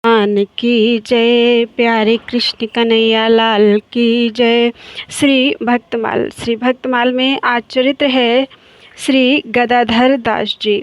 भगवान की जय। प्यारे कृष्ण कन्हैया लाल की जय। श्री भक्तमाल में आज चरित्र है श्री गदाधर दास जी।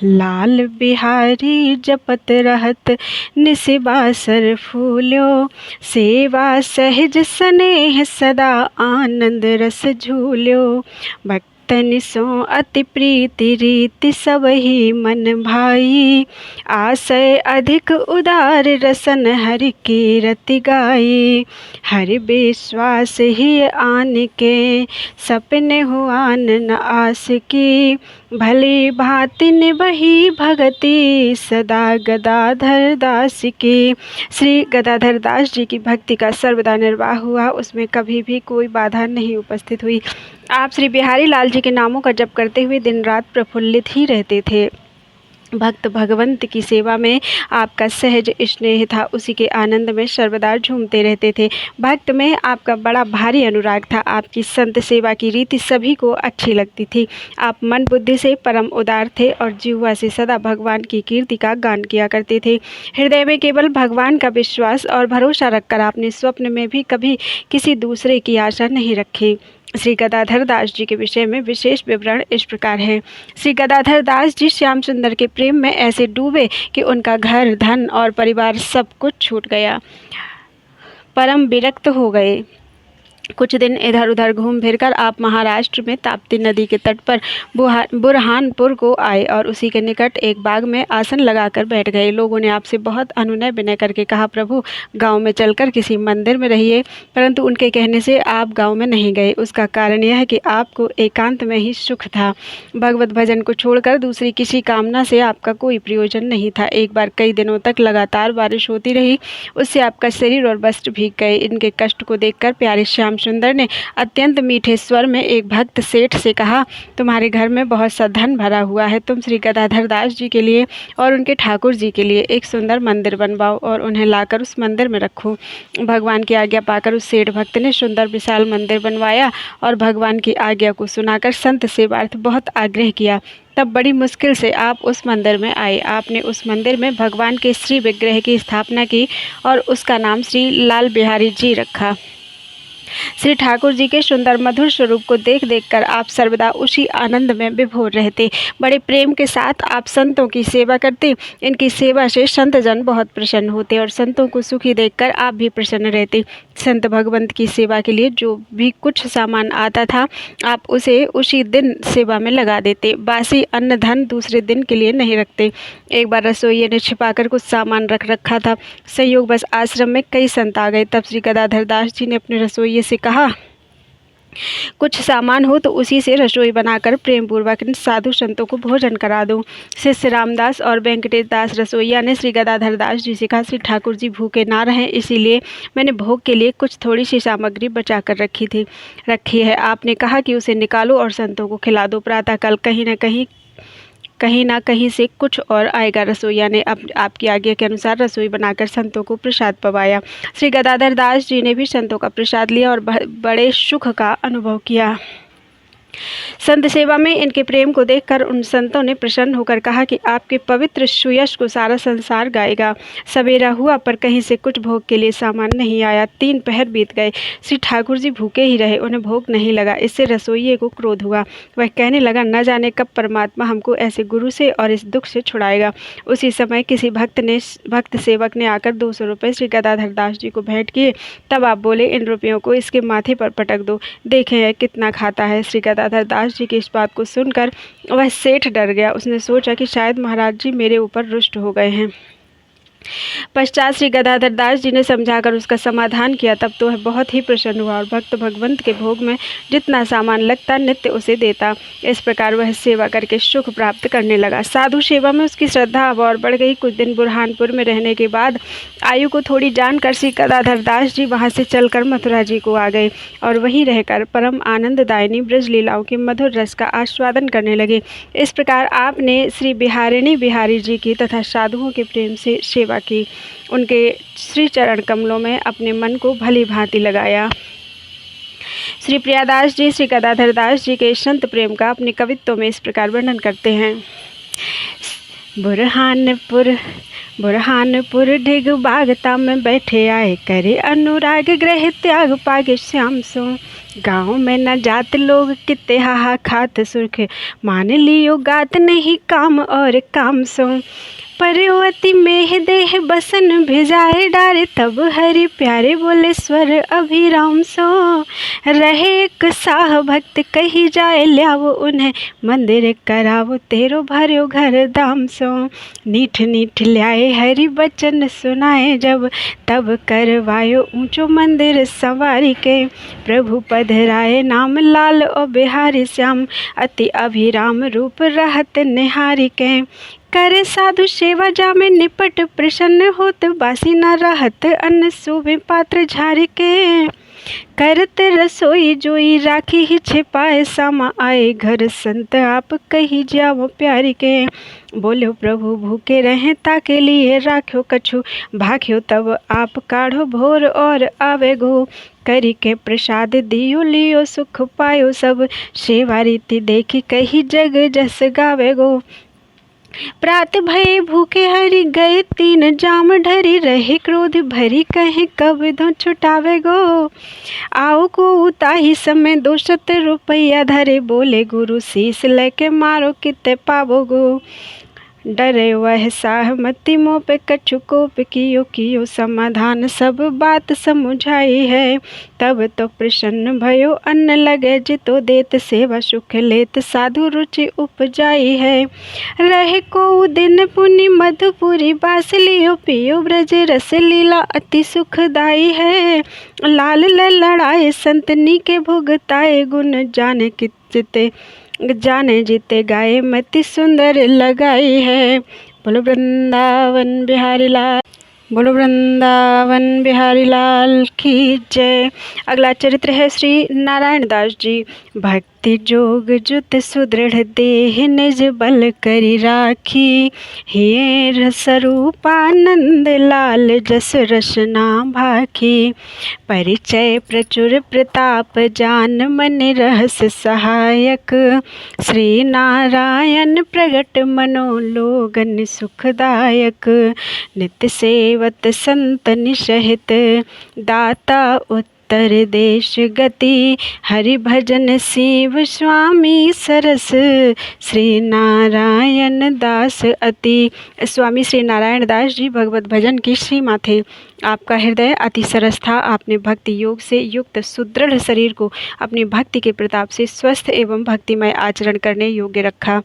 लाल बिहारी जपत रहत निसिबासर फूल्यो, सेवा सहज स्नेह सदा आनंद रस झूल्यो। भक्तनि सो अति प्रीति रीति सबहि मन भाई, आशय अधिक उदार रसन हरि कीरति गाई। हरि विश्वास ही आन के सपने हुआन न आस की, भली भांति निभही भगति सदा गदाधर दास की। श्री गदाधर दास जी की भक्ति का सर्वदा निर्वाह हुआ, उसमें कभी भी कोई बाधा नहीं उपस्थित हुई। आप श्री बिहारी लाल जी के नामों का जप करते हुए दिन रात प्रफुल्लित ही रहते थे। भक्त भगवंत की सेवा में आपका सहज स्नेह था, उसी के आनंद में सर्वदा झूमते रहते थे। भक्त में आपका बड़ा भारी अनुराग था। आपकी संत सेवा की रीति सभी को अच्छी लगती थी। आप मन बुद्धि से परम उदार थे और जिह्वा से सदा भगवान की कीर्ति का गान किया करते थे। हृदय में केवल भगवान का विश्वास और भरोसा रखकर आपने स्वप्न में भी कभी किसी दूसरे की आशा नहीं रखी। श्री गदाधर दास जी के विषय में विशेष विवरण इस प्रकार है। श्री गदाधर दास जी श्याम सुंदर के प्रेम में ऐसे डूबे कि उनका घर, धन और परिवार सब कुछ छूट गया। परम विरक्त हो गए। कुछ दिन इधर उधर घूम फिरकर आप महाराष्ट्र में ताप्ती नदी के तट पर बुरहानपुर को आए और उसी के निकट एक बाग में आसन लगाकर बैठ गए। लोगों ने आपसे बहुत अनुनय विनय करके कहा, प्रभु गांव में चलकर किसी मंदिर में रहिए, परंतु उनके कहने से आप गांव में नहीं गए। उसका कारण यह है कि आपको एकांत में ही सुख था। भगवत भजन को छोड़कर दूसरी किसी कामना से आपका कोई प्रयोजन नहीं था। एक बार कई दिनों तक लगातार बारिश होती रही, उससे आपका शरीर और वस्त्र भीग गए। इनके कष्ट को देखकर प्यारे श्याम सुंदर ने अत्यंत मीठे स्वर में एक भक्त सेठ से कहा, तुम्हारे घर में बहुत सा धन भरा हुआ है, तुम श्री गदाधर दास जी के लिए और उनके ठाकुर जी के लिए एक सुंदर मंदिर बनवाओ और उन्हें लाकर उस मंदिर में रखो। भगवान की आज्ञा पाकर उस सेठ भक्त ने सुंदर विशाल मंदिर बनवाया और भगवान की आज्ञा को सुनाकर संत सेवार्थ बहुत आग्रह किया। तब बड़ी मुश्किल से आप उस मंदिर में आए। आपने उस मंदिर में भगवान के श्री विग्रह की स्थापना की और उसका नाम श्री लाल बिहारी जी रखा। श्री ठाकुर जी के सुंदर मधुर स्वरूप को देख देखकर आप सर्वदा उसी आनंद में विभोर रहते। बड़े प्रेम के साथ आप संतों की सेवा करते। इनकी सेवा से संतजन बहुत प्रसन्न होते और संतों को सुखी देखकर आप भी प्रसन्न रहते। संत भगवंत की सेवा के लिए जो भी कुछ सामान आता था, आप उसे उसी दिन सेवा में लगा देते। बासी अन्न धन दूसरे दिन के लिए नहीं रखते। एक बार रसोइये ने छिपाकर कुछ सामान रख रखा था। संयोग बस आश्रम में कई संत आ गए। तब श्री गदाधर दास जी ने अपने रसोइये से कहा, कुछ सामान हो तो उसी से रसोई बनाकर प्रेम पूर्वक साधु संतों को भोजन करा दो। शिष्य रामदास और वेंकटेश दास रसोईया ने श्री गदाधर दास जी से कहा, श्री ठाकुर जी भूखे ना रहें, इसीलिए मैंने भोग के लिए कुछ थोड़ी सी सामग्री बचा कर रखी है। आपने कहा कि उसे निकालो और संतों को खिला दो। प्रातःकाल कहीं ना कहीं से कुछ और आएगा। रसोईया ने आपकी आज्ञा के अनुसार रसोई बनाकर संतों को प्रसाद पवाया। श्री गदाधर दास जी ने भी संतों का प्रसाद लिया और बड़े सुख का अनुभव किया। संत सेवा में इनके प्रेम को देखकर उन संतों ने प्रसन्न होकर कहा कि आपके पवित्र सुयश को सारा संसार गाएगा। सवेरा हुआ पर कहीं से कुछ भोग के लिए सामान नहीं आया। 3 पहर बीत गए। श्री ठाकुर जी भूखे ही रहे, उन्हें भोग नहीं लगा। इससे रसोइये को क्रोध हुआ। वह कहने लगा, न जाने कब परमात्मा हमको ऐसे गुरु से और इस दुख से छुड़ाएगा। उसी समय किसी भक्त सेवक ने आकर 200 रुपये श्री गदाधर दास जी को भेंट किए। तब आप बोले, इन रुपयों को इसके माथे पर पटक दो, देखें कितना खाता है। श्री गदाधर दास जी की इस बात को सुनकर वह सेठ डर गया। उसने सोचा कि शायद महाराज जी मेरे ऊपर रुष्ट हो गए हैं। पश्चात श्री गदाधर दास जी ने समझाकर उसका समाधान किया। तब तो वह बहुत ही प्रसन्न हुआ और भक्त भगवंत के भोग में जितना सामान लगता नित्य उसे देता। इस प्रकार वह सेवा करके सुख प्राप्त करने लगा। साधु सेवा में उसकी श्रद्धा अब और बढ़ गई। कुछ दिन बुरहानपुर में रहने के बाद आयु को थोड़ी जानकर श्री गदाधर दास जी वहाँ से चलकर मथुरा जी को आ गए और वहीं रहकर परम आनंददायिनी ब्रज लीलाओं के मधुर रस का आस्वादन करने लगे। इस प्रकार आपने श्री बिहारी जी की तथा साधुओं के प्रेम से सेवा की। उनके श्री चरण कमलों में अपने मन को भली भांति लगाया। श्री प्रियादास जी श्री गदाधर दास जी के संत प्रेम का अपने कवित्तों में इस प्रकार वर्णन करते हैं। बुरहानपुर बुरहानपुर ढिग बागता में बैठे आए, करे अनुराग ग्रह त्याग पागे श्याम सो। गाँव में न जात लोग किते हाहा खात सुर्ख, मान लियो गात नहीं काम और काम सो। परवती मेह देह बसन भिजाए डारे, तब हरि प्यारे बोले स्वर अभिराम सो। रहे एक साह भक्त कही जाए, ल्यावो उन्हें मंदिर करावो, तेरो भर्यो घर दाम सो। नीठ नीठ ल्याए हरि बचन सुनाए, जब तब करवायो ऊंचो मंदिर सवारी के। प्रभु पधराए नाम लाल ओ बिहारी श्याम, अति अभिराम रूप रहत निहारी के। करे साधु सेवा जामे निपट प्रसन्न होत, बासी न रहत अन्न सोवे पात्र झारी के। करत रसोई जोई राखी ही छिपाए, सामा आए घर संत आप कही जाओ प्यारी के। बोलो प्रभु भूखे रहें ताके लिए राख्यो कछु, भाख्यो तब आप काढ़ो भोर और आवे गो। करी के प्रसाद दियो लियो सुख पायो, सब सेवा रीति देखी कही जग जस गावे गो। प्रात भये भूखे हरि गए, तीन जाम ढरी रहे क्रोध भरी, कहे कब दो छुटावे गो। आओ को उताही समय 200 रुपया धरे, बोले गुरु शीस लेके मारो किते पावो गो। डरे वह सहमति मोह पे कछु कोप कियो कियो, समाधान सब बात समुझाई है। तब तो प्रसन्न भयो अन्न लगे जितो देत, सेवा सुख लेत साधु रुचि उपजाई है। रहे को दिन पुनि मधुपुरी, बास लियो पियो ब्रज रस लीला अति सुखदाई है। लाल लड़ाए संतनी के भुगताए, गुण जाने किते जाने जीते गाए, मति सुंदर लगाई है। बोलो वृंदावन बिहारी लाल, बोलो वृंदावन बिहारी लाल की जय। अगला चरित्र है श्री नारायण दास जी। भक्ति जोग जुत सुदृढ़ देह, निज बल करी राखी, हे रसरूपानंद लाल जस रसना भाखी। परिचय प्रचुर प्रताप जान, मन रहस सहायक, श्री नारायण प्रगट मनोलोगन सुखदायक। नित्य सेवत संतन सहित, दाता उत्तर देश गति, हरि भजन शिव स्वामी सरस, श्री नारायण दास अति। स्वामी श्री नारायण दास जी भगवत भजन की सीमा थे। आपका हृदय अति सरस था। आपने भक्ति योग से युक्त सुदृढ़ शरीर को अपनी भक्ति के प्रताप से स्वस्थ एवं भक्तिमय आचरण करने योग्य रखा।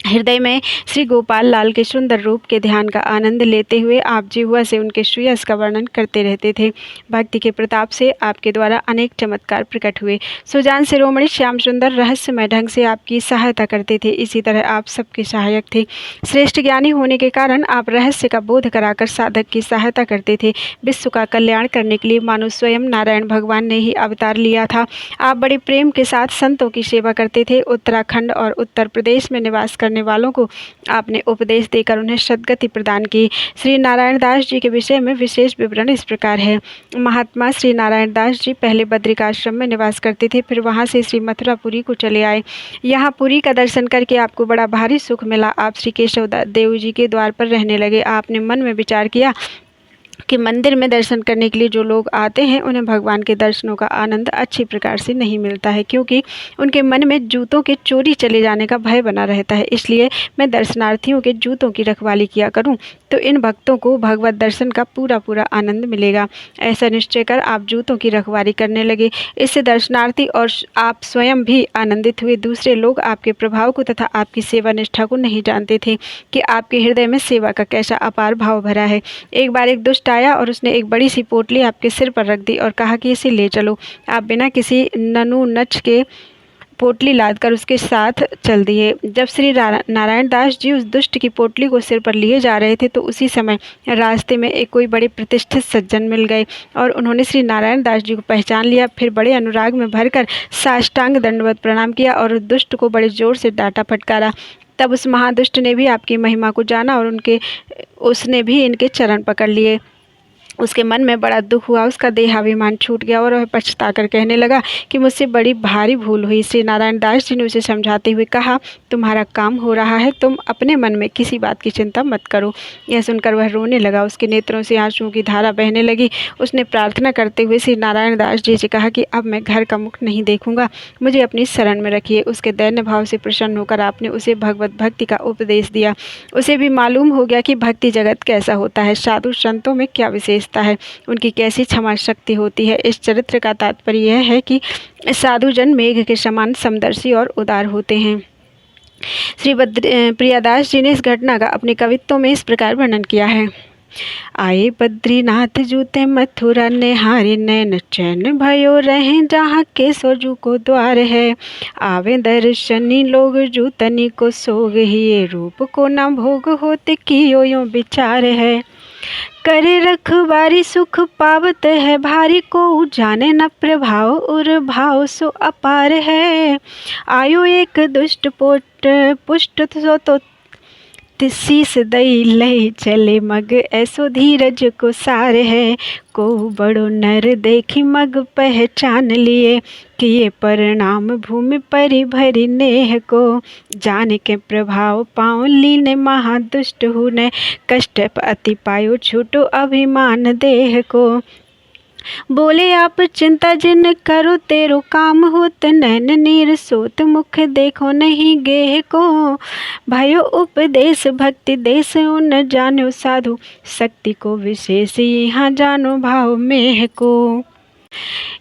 हृदय में श्री गोपाल लाल के सुंदर रूप के ध्यान का आनंद लेते हुए आप जिह्वा से उनके श्रेयस का वर्णन करते रहते थे। भक्ति के प्रताप से आपके द्वारा अनेक चमत्कार प्रकट हुए। सुजान शिरोमणि श्याम सुंदर रहस्यमय ढंग से आपकी सहायता करते थे। इसी तरह आप सबके सहायक थे। श्रेष्ठ ज्ञानी होने के कारण आप रहस्य का बोध कराकर साधक की सहायता करते थे। विश्व का कल्याण करने के लिए मानो स्वयं नारायण भगवान ने ही अवतार लिया था। आप बड़े प्रेम के साथ संतों की सेवा करते थे। उत्तराखंड और उत्तर प्रदेश में निवास करने वालों को आपने उपदेश देकर उन्हें सद्गति प्रदान की। श्री नारायण दास जी के विषय में विशेष विवरण इस प्रकार है। महात्मा श्री नारायण दास जी पहले बद्रिकाश्रम में निवास करते थे, फिर वहां से श्री मथुरापुरी को चले आए। यहाँ पुरी का दर्शन करके आपको बड़ा भारी सुख मिला। आप श्री केशव देव जी के द्वार पर रहने लगे। आपने मन में विचार किया कि मंदिर में दर्शन करने के लिए जो लोग आते हैं उन्हें भगवान के दर्शनों का आनंद अच्छी प्रकार से नहीं मिलता है, क्योंकि उनके मन में जूतों के चोरी चले जाने का भय बना रहता है। इसलिए मैं दर्शनार्थियों के जूतों की रखवाली किया करूं तो इन भक्तों को भगवत दर्शन का पूरा आनंद मिलेगा। ऐसा निश्चय कर आप जूतों की रखवाली करने लगे। इससे दर्शनार्थी और आप स्वयं भी आनंदित हुए। दूसरे लोग आपके प्रभाव को तथा आपकी सेवा निष्ठा को नहीं जानते थे कि आपके हृदय में सेवा का कैसा अपार भाव भरा है। एक बार एक दुष्ट आया और उसने एक बड़ी सी पोटली आपके सिर पर रख दी और कहा कि इसे ले चलो। आप बिना किसी ननु नच के पोटली लादकर उसके साथ चल दिए। जब श्री नारायण दास जी उस दुष्ट की पोटली को सिर पर लिए जा रहे थे तो उसी समय रास्ते में एक कोई बड़े प्रतिष्ठित सज्जन मिल गए और उन्होंने श्री नारायण दास जी को पहचान लिया। फिर बड़े अनुराग में भरकर साष्टांग दंडवत प्रणाम किया और उस दुष्ट को बड़े जोर से डांटा फटकारा। तब उस महादुष्ट ने भी आपकी महिमा को जाना और उसने भी इनके चरण पकड़ लिए। उसके मन में बड़ा दुख हुआ, उसका देहाभिमान छूट गया और वह पछताकर कहने लगा कि मुझसे बड़ी भारी भूल हुई। श्री नारायण दास जी ने उसे समझाते हुए कहा, तुम्हारा काम हो रहा है, तुम अपने मन में किसी बात की चिंता मत करो। यह सुनकर वह रोने लगा, उसके नेत्रों से आंसुओं की धारा बहने लगी। उसने प्रार्थना करते हुए श्री नारायण दास जी से कहा कि अब मैं घर का मुख नहीं देखूंगा, मुझे अपनी शरण में रखिए। उसके दैन्य भाव से प्रसन्न होकर आपने उसे भगवत भक्ति का उपदेश दिया। उसे भी मालूम हो गया कि भक्ति जगत कैसा होता है, साधु संतों में क्या विशेषता है, उनकी कैसी क्षमा शक्ति होती है। इस चरित्र का तात्पर्य यह है कि साधुजन मेघ के समान समदर्शी और उदार होते हैं। श्री प्रियादास जी ने इस घटना का अपने कवित्तों में इस प्रकार वर्णन किया है। आए बद्रीनाथ जूते मथुरा नेहारी, नैन चैन भयो रहे जहाँ के सोजू को द्वार है। आवे दर्शनी लोग जूतनी को सोग ही, ये रूप को न भोग होते कियो यो विचार है। करे रखवारी सुख पावत है भारी, को जाने न प्रभाव और भाव सो अपार है। आयो एक दुष्ट पोट पुष्ट सो तो शीस दई लई चले मग, ऐसो धीरज को सार है। को बड़ो नर देखी मग पहचान लिए, किए परिणाम भूमि परि भरी नेह को। जान के प्रभाव पाँव लीने महादुष्ट हुने, कष्ट अति पायो छूटो अभिमान देह को। बोले आप चिंता जिन करो तेरो काम होत, नैन नीर सोत मुख देखो नहीं गेह को। भयो उपदेश भक्ति देश उन जानो साधु, शक्ति को विशेष यहाँ जानो भाव मेह को।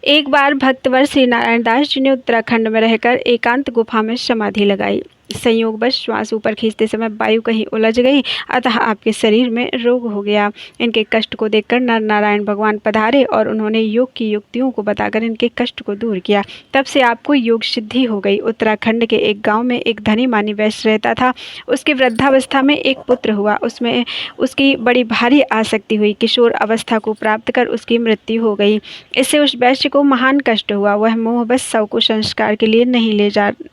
एक बार भक्तवर श्री नारायण दास जी ने उत्तराखंड में रहकर एकांत गुफा में समाधि लगाई। संयोगवश श्वास ऊपर खींचते समय वायु कहीं उलझ गई, अतः आपके शरीर में रोग हो गया। इनके कष्ट को देखकर नर नारायण भगवान पधारे और उन्होंने योग की युक्तियों को बताकर इनके कष्ट को दूर किया। तब से आपको योग सिद्धि हो गई। उत्तराखंड के एक गांव में एक धनी मानी वैश्य रहता था। उसकी वृद्धावस्था में एक पुत्र हुआ, उसमें उसकी बड़ी भारी आसक्ति हुई। किशोर अवस्था को प्राप्त कर उसकी मृत्यु हो गई। इससे उस वैश्य को महान कष्ट हुआ। वह मोहबस शव को संस्कार के लिए नहीं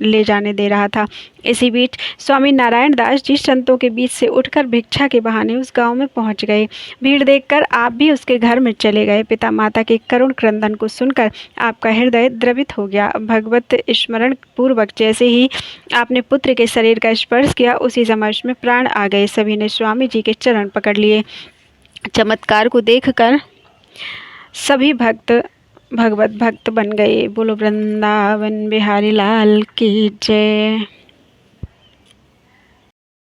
ले जाने दे रहा था। इसी बीच स्वामी नारायण दास जी संतों के बीच से उठकर भिक्षा के बहाने उस गांव में पहुंच गए। भीड़ देखकर आप भी उसके घर में चले गए। पिता माता के करुण क्रंदन को सुनकर आपका हृदय द्रवित हो गया। भगवत स्मरण पूर्वक जैसे ही आपने पुत्र के शरीर का स्पर्श किया, उसी समय उसमें प्राण आ गए। सभी ने स्वामी जी के चरण पकड़ लिए। चमत्कार को देखकर सभी भक्त भगवत भक्त बन गए। बोलो वृंदावन बिहारी लाल की जय।